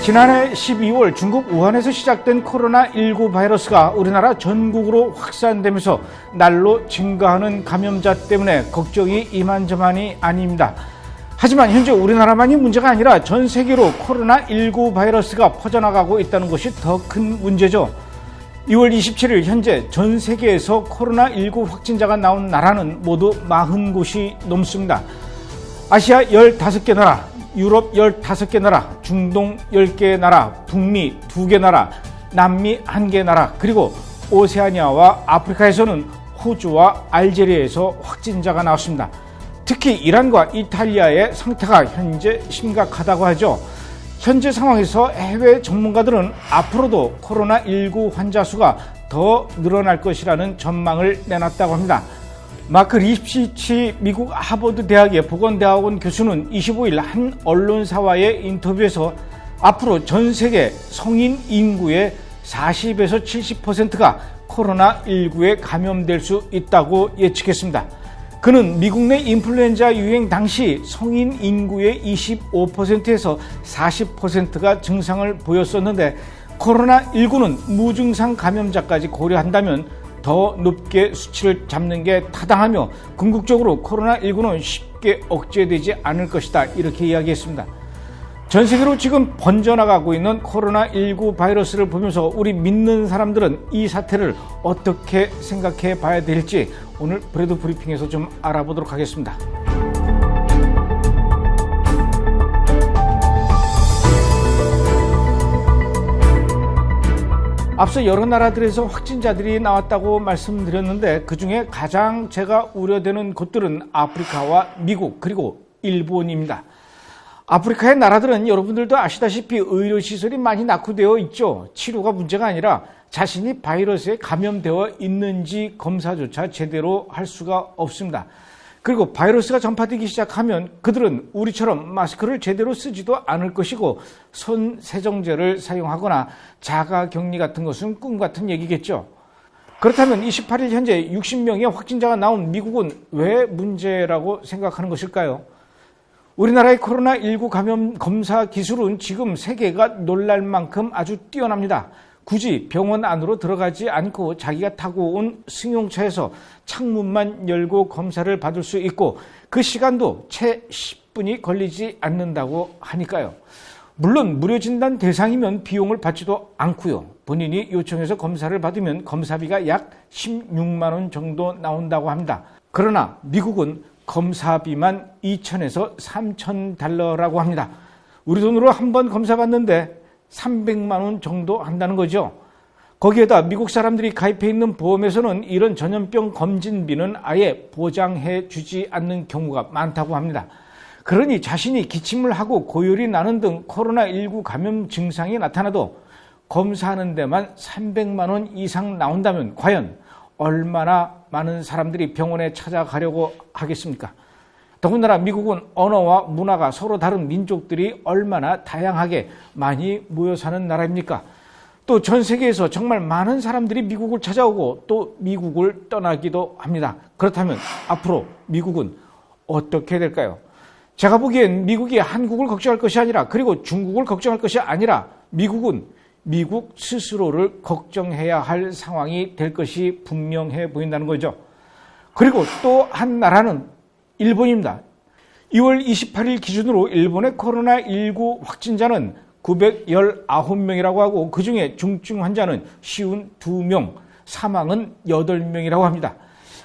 지난해 12월 중국 우한에서 시작된 코로나19 바이러스가 우리나라 전국으로 확산되면서 날로 증가하는 감염자 때문에 걱정이 이만저만이 아닙니다. 하지만 현재 우리나라만이 문제가 아니라 전 세계로 코로나19 바이러스가 퍼져나가고 있다는 것이 더 큰 문제죠. 2월 27일 현재 전 세계에서 코로나19 확진자가 나온 나라는 모두 40곳이 넘습니다. 아시아 15개 나라, 유럽 15개 나라, 중동 10개 나라, 북미 2개 나라, 남미 1개 나라, 그리고 오세아니아와 아프리카에서는 호주와 알제리아에서 확진자가 나왔습니다. 특히 이란과 이탈리아의 상태가 현재 심각하다고 하죠. 현재 상황에서 해외 전문가들은 앞으로도 코로나19 환자 수가 더 늘어날 것이라는 전망을 내놨다고 합니다. 마크 립시치 미국 하버드 대학의 보건대학원 교수는 25일 한 언론사와의 인터뷰에서 앞으로 전 세계 성인 인구의 40에서 70%가 코로나19에 감염될 수 있다고 예측했습니다. 그는 미국 내 인플루엔자 유행 당시 성인 인구의 25%에서 40%가 증상을 보였었는데 코로나19는 무증상 감염자까지 고려한다면 더 높게 수치를 잡는 게 타당하며 궁극적으로 코로나19는 쉽게 억제되지 않을 것이다, 이렇게 이야기했습니다. 전 세계로 지금 번져나가고 있는 코로나19 바이러스를 보면서 우리 믿는 사람들은 이 사태를 어떻게 생각해 봐야 될지 오늘 브레드 브리핑에서 좀 알아보도록 하겠습니다. 앞서 여러 나라들에서 확진자들이 나왔다고 말씀드렸는데 그중에 가장 제가 우려되는 곳들은 아프리카와 미국 그리고 일본입니다. 아프리카의 나라들은 여러분들도 아시다시피 의료시설이 많이 낙후되어 있죠. 치료가 문제가 아니라 자신이 바이러스에 감염되어 있는지 검사조차 제대로 할 수가 없습니다. 그리고 바이러스가 전파되기 시작하면 그들은 우리처럼 마스크를 제대로 쓰지도 않을 것이고 손 세정제를 사용하거나 자가격리 같은 것은 꿈 같은 얘기겠죠. 그렇다면 28일 현재 60명의 확진자가 나온 미국은 왜 문제라고 생각하는 것일까요? 우리나라의 코로나19 감염 검사 기술은 지금 세계가 놀랄 만큼 아주 뛰어납니다. 굳이 병원 안으로 들어가지 않고 자기가 타고 온 승용차에서 창문만 열고 검사를 받을 수 있고 그 시간도 채 10분이 걸리지 않는다고 하니까요. 물론 무료 진단 대상이면 비용을 받지도 않고요. 본인이 요청해서 검사를 받으면 검사비가 약 16만 원 정도 나온다고 합니다. 그러나 미국은 검사비만 2,000에서 3,000달러라고 합니다. 우리 돈으로 한 번 검사 받는데 300만 원 정도 한다는 거죠. 거기에다 미국 사람들이 가입해 있는 보험에서는 이런 전염병 검진비는 아예 보장해 주지 않는 경우가 많다고 합니다. 그러니 자신이 기침을 하고 고열이 나는 등 코로나19 감염 증상이 나타나도 검사하는 데만 300만 원 이상 나온다면 과연 얼마나 많은 사람들이 병원에 찾아가려고 하겠습니까? 더군다나 미국은 언어와 문화가 서로 다른 민족들이 얼마나 다양하게 많이 모여 사는 나라입니까? 또 전 세계에서 정말 많은 사람들이 미국을 찾아오고 또 미국을 떠나기도 합니다. 그렇다면 앞으로 미국은 어떻게 될까요? 제가 보기엔 미국이 한국을 걱정할 것이 아니라 그리고 중국을 걱정할 것이 아니라 미국은 미국 스스로를 걱정해야 할 상황이 될 것이 분명해 보인다는 거죠. 그리고 또 한 나라는 일본입니다. 2월 28일 기준으로 일본의 코로나19 확진자는 919명이라고 하고 그중에 중증 환자는 52명, 사망은 8명이라고 합니다.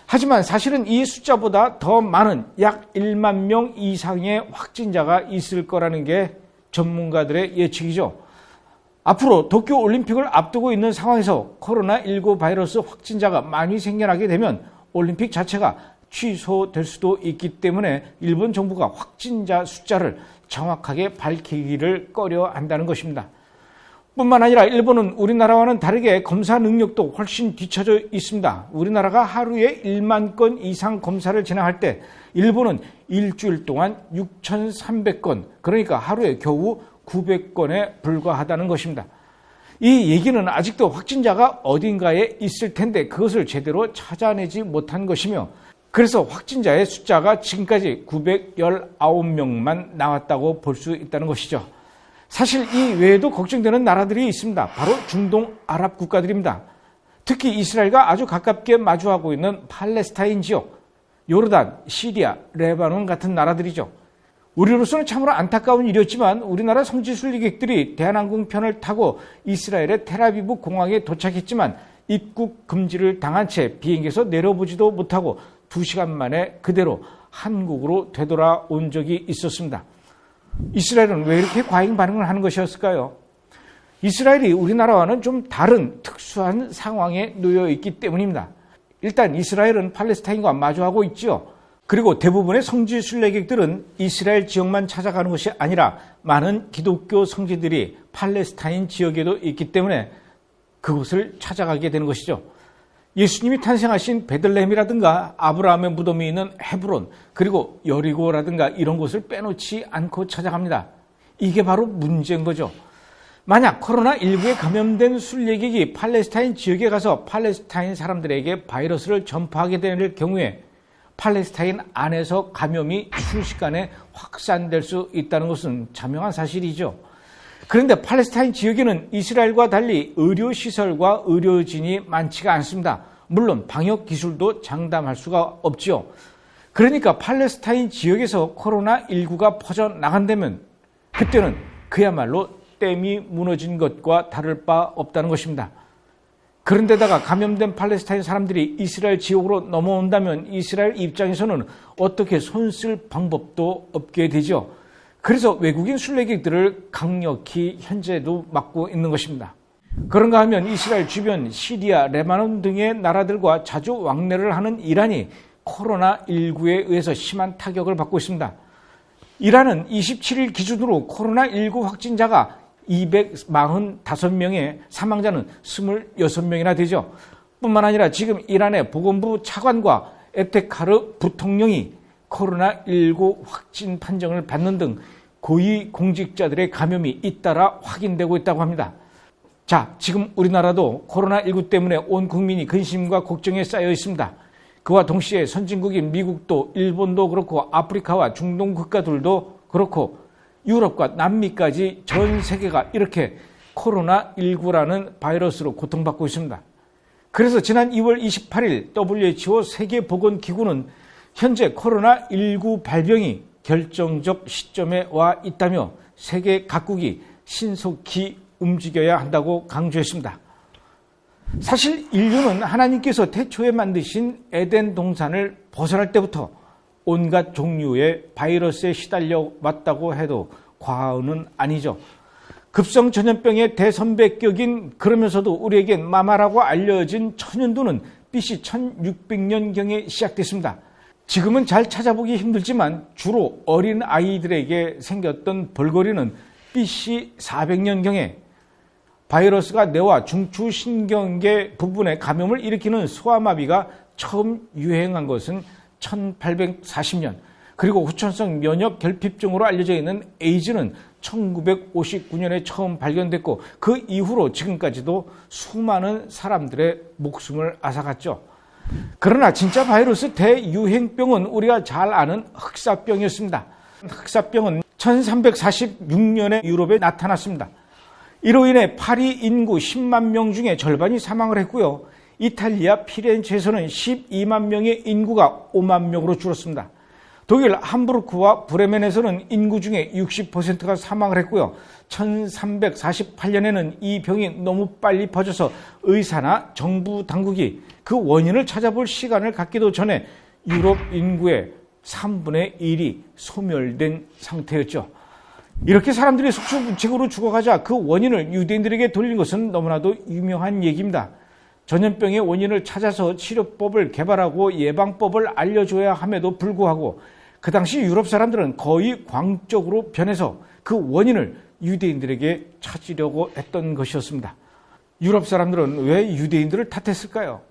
하지만 사실은 이 숫자보다 더 많은 약 1만 명 이상의 확진자가 있을 거라는 게 전문가들의 예측이죠. 앞으로 도쿄올림픽을 앞두고 있는 상황에서 코로나19 바이러스 확진자가 많이 생겨나게 되면 올림픽 자체가 취소될 수도 있기 때문에 일본 정부가 확진자 숫자를 정확하게 밝히기를 꺼려 한다는 것입니다. 뿐만 아니라 일본은 우리나라와는 다르게 검사 능력도 훨씬 뒤처져 있습니다. 우리나라가 하루에 1만 건 이상 검사를 진행할 때 일본은 일주일 동안 6,300건, 그러니까 하루에 겨우 900건에 불과하다는 것입니다. 이 얘기는 아직도 확진자가 어딘가에 있을 텐데 그것을 제대로 찾아내지 못한 것이며 그래서 확진자의 숫자가 지금까지 919명만 나왔다고 볼 수 있다는 것이죠. 사실 이 외에도 걱정되는 나라들이 있습니다. 바로 중동 아랍 국가들입니다. 특히 이스라엘과 아주 가깝게 마주하고 있는 팔레스타인 지역, 요르단, 시리아, 레바논 같은 나라들이죠. 우리로서는 참으로 안타까운 일이었지만 우리나라 성지순례객들이 대한항공 편을 타고 이스라엘의 텔아비브 공항에 도착했지만 입국 금지를 당한 채 비행기에서 내려보지도 못하고 2시간 만에 그대로 한국으로 되돌아온 적이 있었습니다. 이스라엘은 왜 이렇게 과잉 반응을 하는 것이었을까요? 이스라엘이 우리나라와는 좀 다른 특수한 상황에 놓여 있기 때문입니다. 일단 이스라엘은 팔레스타인과 마주하고 있지요. 그리고 대부분의 성지 순례객들은 이스라엘 지역만 찾아가는 것이 아니라 많은 기독교 성지들이 팔레스타인 지역에도 있기 때문에 그곳을 찾아가게 되는 것이죠. 예수님이 탄생하신 베들레헴이라든가 아브라함의 무덤이 있는 헤브론, 그리고 여리고라든가 이런 곳을 빼놓지 않고 찾아갑니다. 이게 바로 문제인 거죠. 만약 코로나19에 감염된 순례객이 팔레스타인 지역에 가서 팔레스타인 사람들에게 바이러스를 전파하게 될 경우에 팔레스타인 안에서 감염이 순식간에 확산될 수 있다는 것은 자명한 사실이죠. 그런데 팔레스타인 지역에는 이스라엘과 달리 의료시설과 의료진이 많지가 않습니다. 물론 방역기술도 장담할 수가 없지요. 그러니까 팔레스타인 지역에서 코로나19가 퍼져나간다면 그때는 그야말로 댐이 무너진 것과 다를 바 없다는 것입니다. 그런데다가 감염된 팔레스타인 사람들이 이스라엘 지역으로 넘어온다면 이스라엘 입장에서는 어떻게 손쓸 방법도 없게 되죠. 그래서 외국인 순례객들을 강력히 현재도 막고 있는 것입니다. 그런가 하면 이스라엘 주변 시리아, 레바논 등의 나라들과 자주 왕래를 하는 이란이 코로나19에 의해서 심한 타격을 받고 있습니다. 이란은 27일 기준으로 코로나19 확진자가 245명에 사망자는 26명이나 되죠. 뿐만 아니라 지금 이란의 보건부 차관과 에테카르 부통령이 코로나19 확진 판정을 받는 등 고위 공직자들의 감염이 잇따라 확인되고 있다고 합니다. 자, 지금 우리나라도 코로나19 때문에 온 국민이 근심과 걱정에 쌓여 있습니다. 그와 동시에 선진국인 미국도, 일본도 그렇고 아프리카와 중동 국가들도 그렇고 유럽과 남미까지 전 세계가 이렇게 코로나19라는 바이러스로 고통받고 있습니다. 그래서 지난 2월 28일 WHO 세계보건기구는 현재 코로나19 발병이 결정적 시점에 와 있다며 세계 각국이 신속히 움직여야 한다고 강조했습니다. 사실 인류는 하나님께서 태초에 만드신 에덴 동산을 벗어날 때부터 온갖 종류의 바이러스에 시달려 왔다고 해도 과언은 아니죠. 급성 전염병의 대선배격인 그러면서도 우리에겐 마마라고 알려진 천연두는 BC 1600년경에 시작됐습니다. 지금은 잘 찾아보기 힘들지만 주로 어린 아이들에게 생겼던 벌거리는 BC 400년경에 바이러스가 뇌와 중추신경계 부분에 감염을 일으키는 소아마비가 처음 유행한 것은 1840년, 그리고 후천성 면역 결핍증으로 알려져 있는 에이즈는 1959년에 처음 발견됐고 그 이후로 지금까지도 수많은 사람들의 목숨을 앗아갔죠. 그러나 진짜 바이러스 대유행병은 우리가 잘 아는 흑사병이었습니다. 흑사병은 1346년에 유럽에 나타났습니다. 이로 인해 파리 인구 10만 명 중에 절반이 사망을 했고요. 이탈리아 피렌체에서는 12만 명의 인구가 5만 명으로 줄었습니다. 독일 함부르크와 브레멘에서는 인구 중에 60%가 사망을 했고요. 1348년에는 이 병이 너무 빨리 퍼져서 의사나 정부 당국이 그 원인을 찾아볼 시간을 갖기도 전에 유럽 인구의 3분의 1이 소멸된 상태였죠. 이렇게 사람들이 속수무책으로 죽어가자 그 원인을 유대인들에게 돌린 것은 너무나도 유명한 얘기입니다. 전염병의 원인을 찾아서 치료법을 개발하고 예방법을 알려줘야 함에도 불구하고 그 당시 유럽 사람들은 거의 광적으로 변해서 그 원인을 유대인들에게 찾으려고 했던 것이었습니다. 유럽 사람들은 왜 유대인들을 탓했을까요?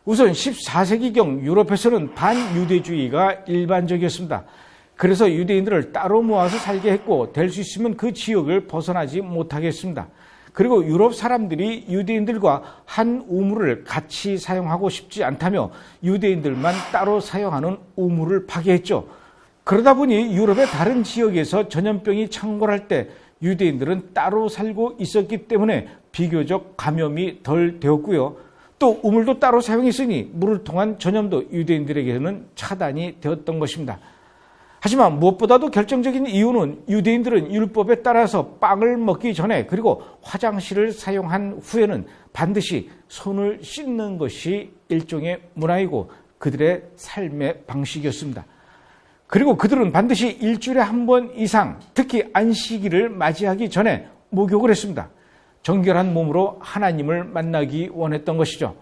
우선 14세기경 유럽에서는 반유대주의가 일반적이었습니다. 그래서 유대인들을 따로 모아서 살게 했고 될 수 있으면 그 지역을 벗어나지 못하게 했습니다. 그리고 유럽 사람들이 유대인들과 한 우물을 같이 사용하고 싶지 않다며 유대인들만 따로 사용하는 우물을 파괴했죠. 그러다 보니 유럽의 다른 지역에서 전염병이 창궐할 때 유대인들은 따로 살고 있었기 때문에 비교적 감염이 덜 되었고요. 또 우물도 따로 사용했으니 물을 통한 전염도 유대인들에게는 차단이 되었던 것입니다. 하지만 무엇보다도 결정적인 이유는 유대인들은 율법에 따라서 빵을 먹기 전에 그리고 화장실을 사용한 후에는 반드시 손을 씻는 것이 일종의 문화이고 그들의 삶의 방식이었습니다. 그리고 그들은 반드시 일주일에 한 번 이상, 특히 안식일을 맞이하기 전에 목욕을 했습니다. 정결한 몸으로 하나님을 만나기 원했던 것이죠.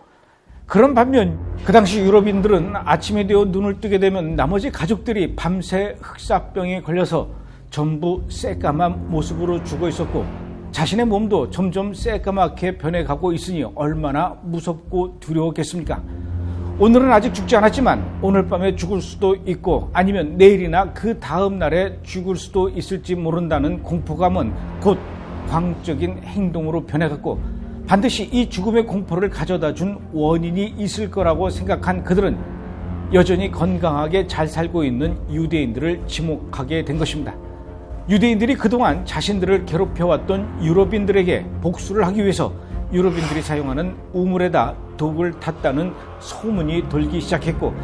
그런 반면 그 당시 유럽인들은 아침에 되어 눈을 뜨게 되면 나머지 가족들이 밤새 흑사병에 걸려서 전부 새까만 모습으로 죽어 있었고 자신의 몸도 점점 새까맣게 변해가고 있으니 얼마나 무섭고 두려웠겠습니까? 오늘은 아직 죽지 않았지만 오늘 밤에 죽을 수도 있고 아니면 내일이나 그 다음 날에 죽을 수도 있을지 모른다는 공포감은 곧 광적인 행동으로 변해갔고 반드시 이 죽음의 공포를 가져다 준 원인이 있을 거라고 생각한 그들은 여전히 건강하게 잘 살고 있는 유대인들을 지목하게 된 것입니다. 유대인들이 그동안 자신들을 괴롭혀왔던 유럽인들에게 복수를 하기 위해서 유럽인들이 사용하는 우물에다 독을 탔다는 소문이 돌기 시작했고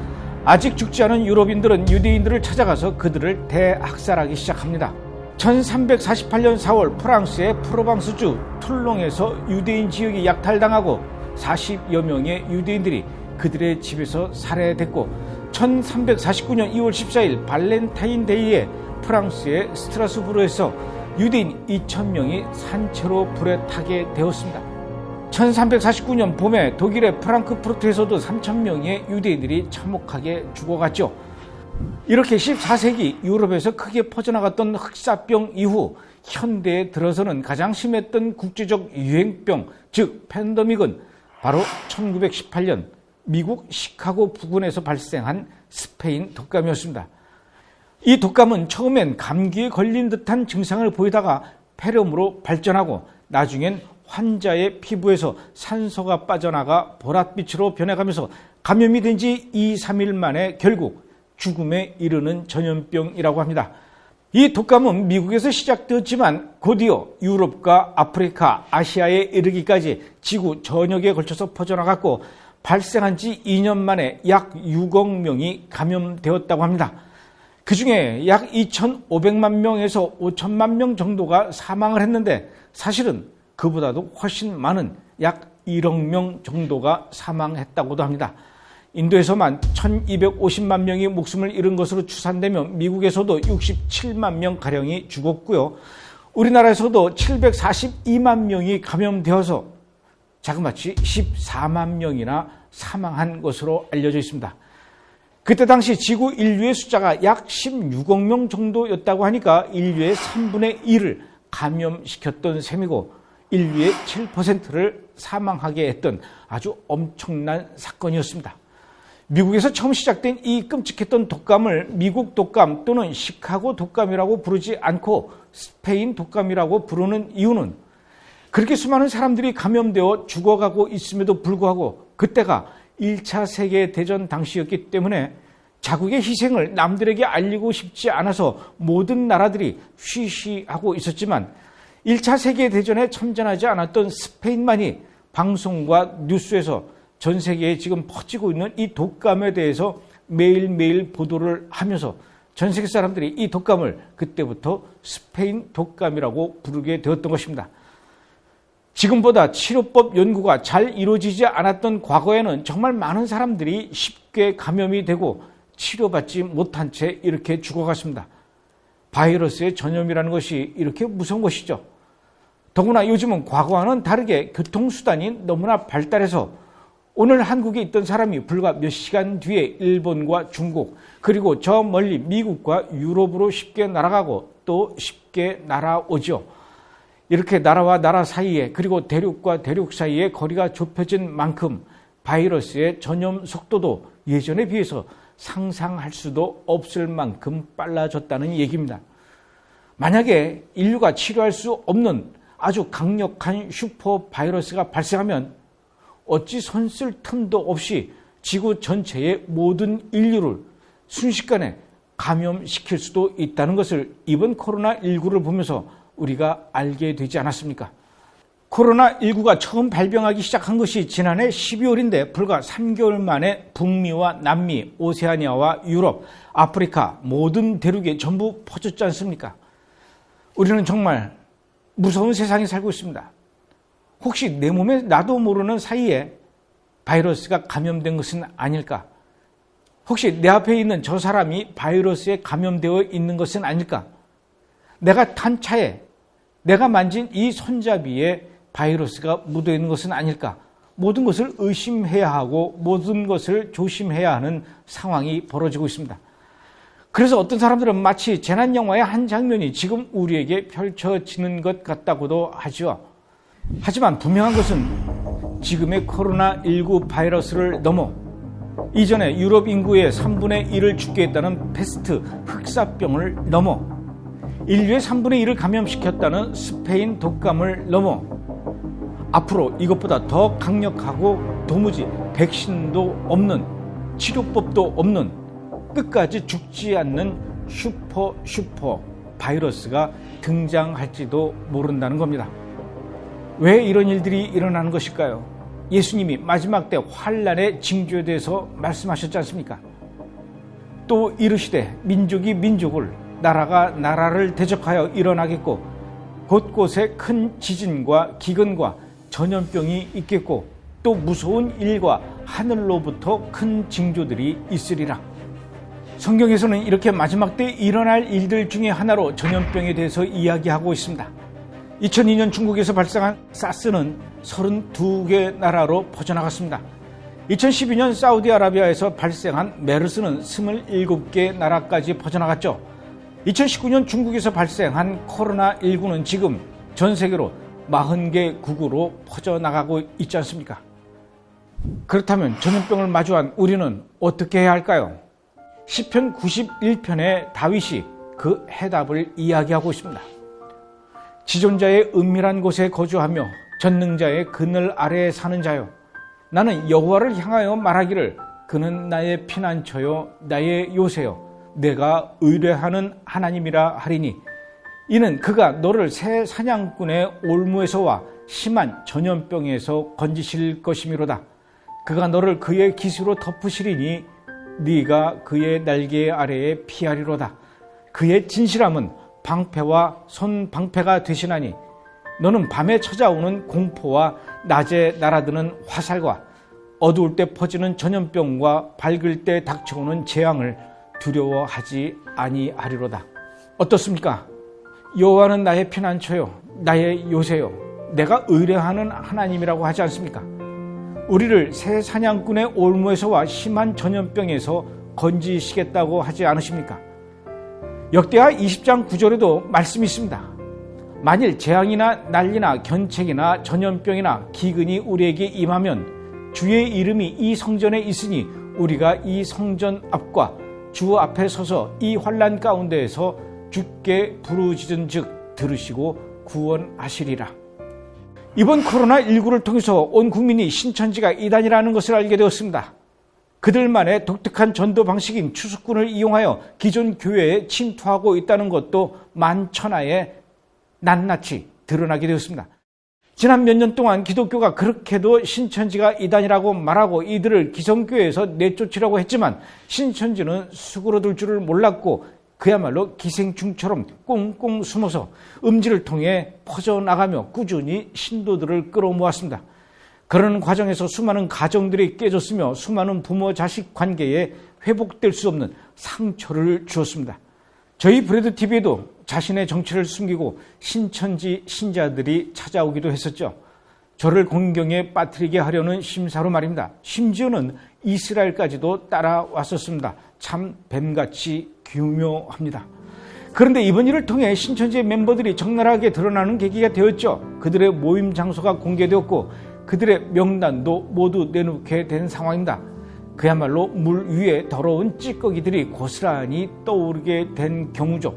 아직 죽지 않은 유럽인들은 유대인들을 찾아가서 그들을 대학살하기 시작합니다. 1348년 4월 프랑스의 프로방스주 툴롱에서 유대인 지역이 약탈당하고 40여 명의 유대인들이 그들의 집에서 살해됐고 1349년 2월 14일 발렌타인데이에 프랑스의 스트라스부르에서 유대인 2,000명이 산채로 불에 타게 되었습니다. 1349년 봄에 독일의 프랑크푸르트에서도 3,000명의 유대인들이 참혹하게 죽어갔죠. 이렇게 14세기 유럽에서 크게 퍼져나갔던 흑사병 이후 현대에 들어서는 가장 심했던 국제적 유행병, 즉 팬데믹은 바로 1918년 미국 시카고 부근에서 발생한 스페인 독감이었습니다. 이 독감은 처음엔 감기에 걸린 듯한 증상을 보이다가 폐렴으로 발전하고 나중엔 환자의 피부에서 산소가 빠져나가 보랏빛으로 변해가면서 감염이 된 지 2, 3일 만에 결국 죽음에 이르는 전염병이라고 합니다. 이 독감은 미국에서 시작되었지만 곧이어 유럽과 아프리카, 아시아에 이르기까지 지구 전역에 걸쳐서 퍼져나갔고 발생한 지 2년 만에 약 6억 명이 감염되었다고 합니다. 그중에 약 2,500만 명에서 5천만 명 정도가 사망을 했는데 사실은 그보다도 훨씬 많은 약 1억 명 정도가 사망했다고도 합니다. 인도에서만 1,250만 명이 목숨을 잃은 것으로 추산되며 미국에서도 67만 명가량이 죽었고요. 우리나라에서도 742만 명이 감염되어서 자그마치 14만 명이나 사망한 것으로 알려져 있습니다. 그때 당시 지구 인류의 숫자가 약 16억 명 정도였다고 하니까 인류의 3분의 1을 감염시켰던 셈이고 인류의 7%를 사망하게 했던 아주 엄청난 사건이었습니다. 미국에서 처음 시작된 이 끔찍했던 독감을 미국 독감 또는 시카고 독감이라고 부르지 않고 스페인 독감이라고 부르는 이유는 그렇게 수많은 사람들이 감염되어 죽어가고 있음에도 불구하고 그때가 1차 세계대전 당시였기 때문에 자국의 희생을 남들에게 알리고 싶지 않아서 모든 나라들이 쉬쉬하고 있었지만 1차 세계대전에 참전하지 않았던 스페인만이 방송과 뉴스에서 전 세계에 지금 퍼지고 있는 이 독감에 대해서 매일매일 보도를 하면서 전 세계 사람들이 이 독감을 그때부터 스페인 독감이라고 부르게 되었던 것입니다. 지금보다 치료법 연구가 잘 이루어지지 않았던 과거에는 정말 많은 사람들이 쉽게 감염이 되고 치료받지 못한 채 이렇게 죽어갔습니다. 바이러스의 전염이라는 것이 이렇게 무서운 것이죠. 더구나 요즘은 과거와는 다르게 교통수단이 너무나 발달해서 오늘 한국에 있던 사람이 불과 몇 시간 뒤에 일본과 중국 그리고 저 멀리 미국과 유럽으로 쉽게 날아가고 또 쉽게 날아오죠. 이렇게 나라와 나라 사이에 그리고 대륙과 대륙 사이에 거리가 좁혀진 만큼 바이러스의 전염 속도도 예전에 비해서 상상할 수도 없을 만큼 빨라졌다는 얘기입니다. 만약에 인류가 치료할 수 없는 아주 강력한 슈퍼 바이러스가 발생하면 어찌 손 쓸 틈도 없이 지구 전체의 모든 인류를 순식간에 감염시킬 수도 있다는 것을 이번 코로나19를 보면서 우리가 알게 되지 않았습니까? 코로나19가 처음 발병하기 시작한 것이 지난해 12월인데 불과 3개월 만에 북미와 남미, 오세아니아와 유럽, 아프리카 모든 대륙에 전부 퍼졌지 않습니까? 우리는 정말 무서운 세상에 살고 있습니다. 혹시 내 몸에 나도 모르는 사이에 바이러스가 감염된 것은 아닐까? 혹시 내 앞에 있는 저 사람이 바이러스에 감염되어 있는 것은 아닐까? 내가 탄 차에, 내가 만진 이 손잡이에 바이러스가 묻어 있는 것은 아닐까? 모든 것을 의심해야 하고 모든 것을 조심해야 하는 상황이 벌어지고 있습니다. 그래서 어떤 사람들은 마치 재난영화의 한 장면이 지금 우리에게 펼쳐지는 것 같다고도 하죠. 하지만 분명한 것은 지금의 코로나19 바이러스를 넘어 이전에 유럽 인구의 3분의 1을 죽게 했다는 패스트 흑사병을 넘어 인류의 3분의 1을 감염시켰다는 스페인 독감을 넘어 앞으로 이것보다 더 강력하고 도무지 백신도 없는 치료법도 없는 끝까지 죽지 않는 슈퍼 바이러스가 등장할지도 모른다는 겁니다. 왜 이런 일들이 일어나는 것일까요? 예수님이 마지막 때 환난의 징조에 대해서 말씀하셨지 않습니까? 또 이르시되 민족이 민족을 나라가 나라를 대적하여 일어나겠고 곳곳에 큰 지진과 기근과 전염병이 있겠고 또 무서운 일과 하늘로부터 큰 징조들이 있으리라. 성경에서는 이렇게 마지막 때 일어날 일들 중에 하나로 전염병에 대해서 이야기하고 있습니다. 2002년 중국에서 발생한 사스는 32개 나라로 퍼져나갔습니다. 2012년 사우디아라비아에서 발생한 메르스는 27개 나라까지 퍼져나갔죠. 2019년 중국에서 발생한 코로나19는 지금 전 세계로 40개 국으로 퍼져나가고 있지 않습니까? 그렇다면 전염병을 마주한 우리는 어떻게 해야 할까요? 시편 91편의 다윗이 그 해답을 이야기하고 있습니다. 지존자의 은밀한 곳에 거주하며 전능자의 그늘 아래에 사는 자요, 나는 여호와를 향하여 말하기를 그는 나의 피난처요 나의 요새요 내가 의뢰하는 하나님이라 하리니 이는 그가 너를 새 사냥꾼의 올무에서와 심한 전염병에서 건지실 것이미로다. 그가 너를 그의 기수로 덮으시리니 네가 그의 날개 아래에 피하리로다. 그의 진실함은 방패와 손방패가 되시나니 너는 밤에 찾아오는 공포와 낮에 날아드는 화살과 어두울 때 퍼지는 전염병과 밝을 때 닥쳐오는 재앙을 두려워하지 아니하리로다. 어떻습니까? 여호와는 나의 피난처요 나의 요새요 내가 의뢰하는 하나님이라고 하지 않습니까? 우리를 새 사냥꾼의 올무에서와 심한 전염병에서 건지시겠다고 하지 않으십니까? 역대하 20장 9절에도 말씀이 있습니다. 만일 재앙이나 난리나 견책이나 전염병이나 기근이 우리에게 임하면 주의 이름이 이 성전에 있으니 우리가 이 성전 앞과 주 앞에 서서 이 환난 가운데에서 주께 부르짖은 즉 들으시고 구원하시리라. 이번 코로나19를 통해서 온 국민이 신천지가 이단이라는 것을 알게 되었습니다. 그들만의 독특한 전도 방식인 추수꾼을 이용하여 기존 교회에 침투하고 있다는 것도 만천하에 낱낱이 드러나게 되었습니다. 지난 몇 년 동안 기독교가 그렇게도 신천지가 이단이라고 말하고 이들을 기성교회에서 내쫓으려고 했지만 신천지는 수그러들 줄을 몰랐고 그야말로 기생충처럼 꽁꽁 숨어서 음지를 통해 퍼져나가며 꾸준히 신도들을 끌어모았습니다. 그런 과정에서 수많은 가정들이 깨졌으며 수많은 부모 자식 관계에 회복될 수 없는 상처를 주었습니다. 저희 브레드TV에도 자신의 정체를 숨기고 신천지 신자들이 찾아오기도 했었죠. 저를 공경에 빠뜨리게 하려는 심사로 말입니다. 심지어는 이스라엘까지도 따라왔었습니다. 참 뱀같이 교묘합니다. 그런데 이번 일을 통해 신천지의 멤버들이 적나라하게 드러나는 계기가 되었죠. 그들의 모임 장소가 공개되었고 그들의 명단도 모두 내놓게 된 상황입니다. 그야말로 물 위에 더러운 찌꺼기들이 고스란히 떠오르게 된 경우죠.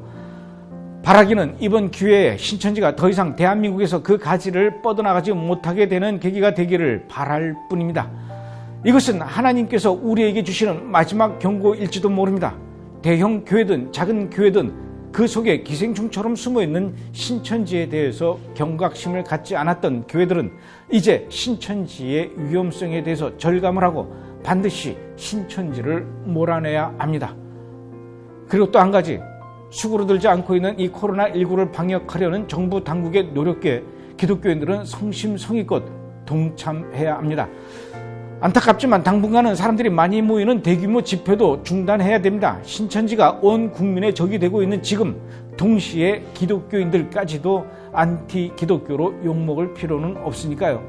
바라기는 이번 기회에 신천지가 더 이상 대한민국에서 그 가지를 뻗어나가지 못하게 되는 계기가 되기를 바랄 뿐입니다. 이것은 하나님께서 우리에게 주시는 마지막 경고일지도 모릅니다. 대형 교회든 작은 교회든 그 속에 기생충처럼 숨어있는 신천지에 대해서 경각심을 갖지 않았던 교회들은 이제 신천지의 위험성에 대해서 절감을 하고 반드시 신천지를 몰아내야 합니다. 그리고 또 한 가지, 수그러들지 않고 있는 이 코로나19를 방역하려는 정부 당국의 노력에 기독교인들은 성심성의껏 동참해야 합니다. 안타깝지만 당분간은 사람들이 많이 모이는 대규모 집회도 중단해야 됩니다. 신천지가 온 국민의 적이 되고 있는 지금 동시에 기독교인들까지도 안티 기독교로 욕먹을 필요는 없으니까요.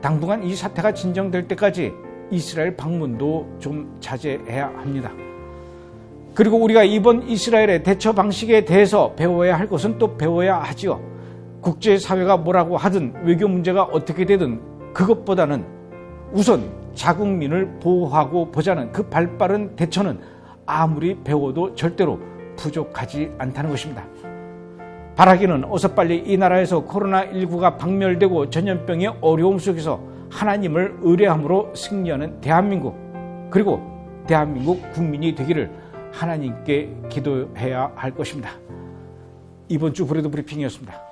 당분간 이 사태가 진정될 때까지 이스라엘 방문도 좀 자제해야 합니다. 그리고 우리가 이번 이스라엘의 대처 방식에 대해서 배워야 할 것은 또 배워야 하지요. 국제사회가 뭐라고 하든 외교 문제가 어떻게 되든 그것보다는 우선 자국민을 보호하고 보자는 그 발빠른 대처는 아무리 배워도 절대로 부족하지 않다는 것입니다. 바라기는 어서 빨리 이 나라에서 코로나19가 박멸되고 전염병의 어려움 속에서 하나님을 의뢰함으로 승리하는 대한민국, 그리고 대한민국 국민이 되기를 하나님께 기도해야 할 것입니다. 이번 주 브레드 브리핑이었습니다.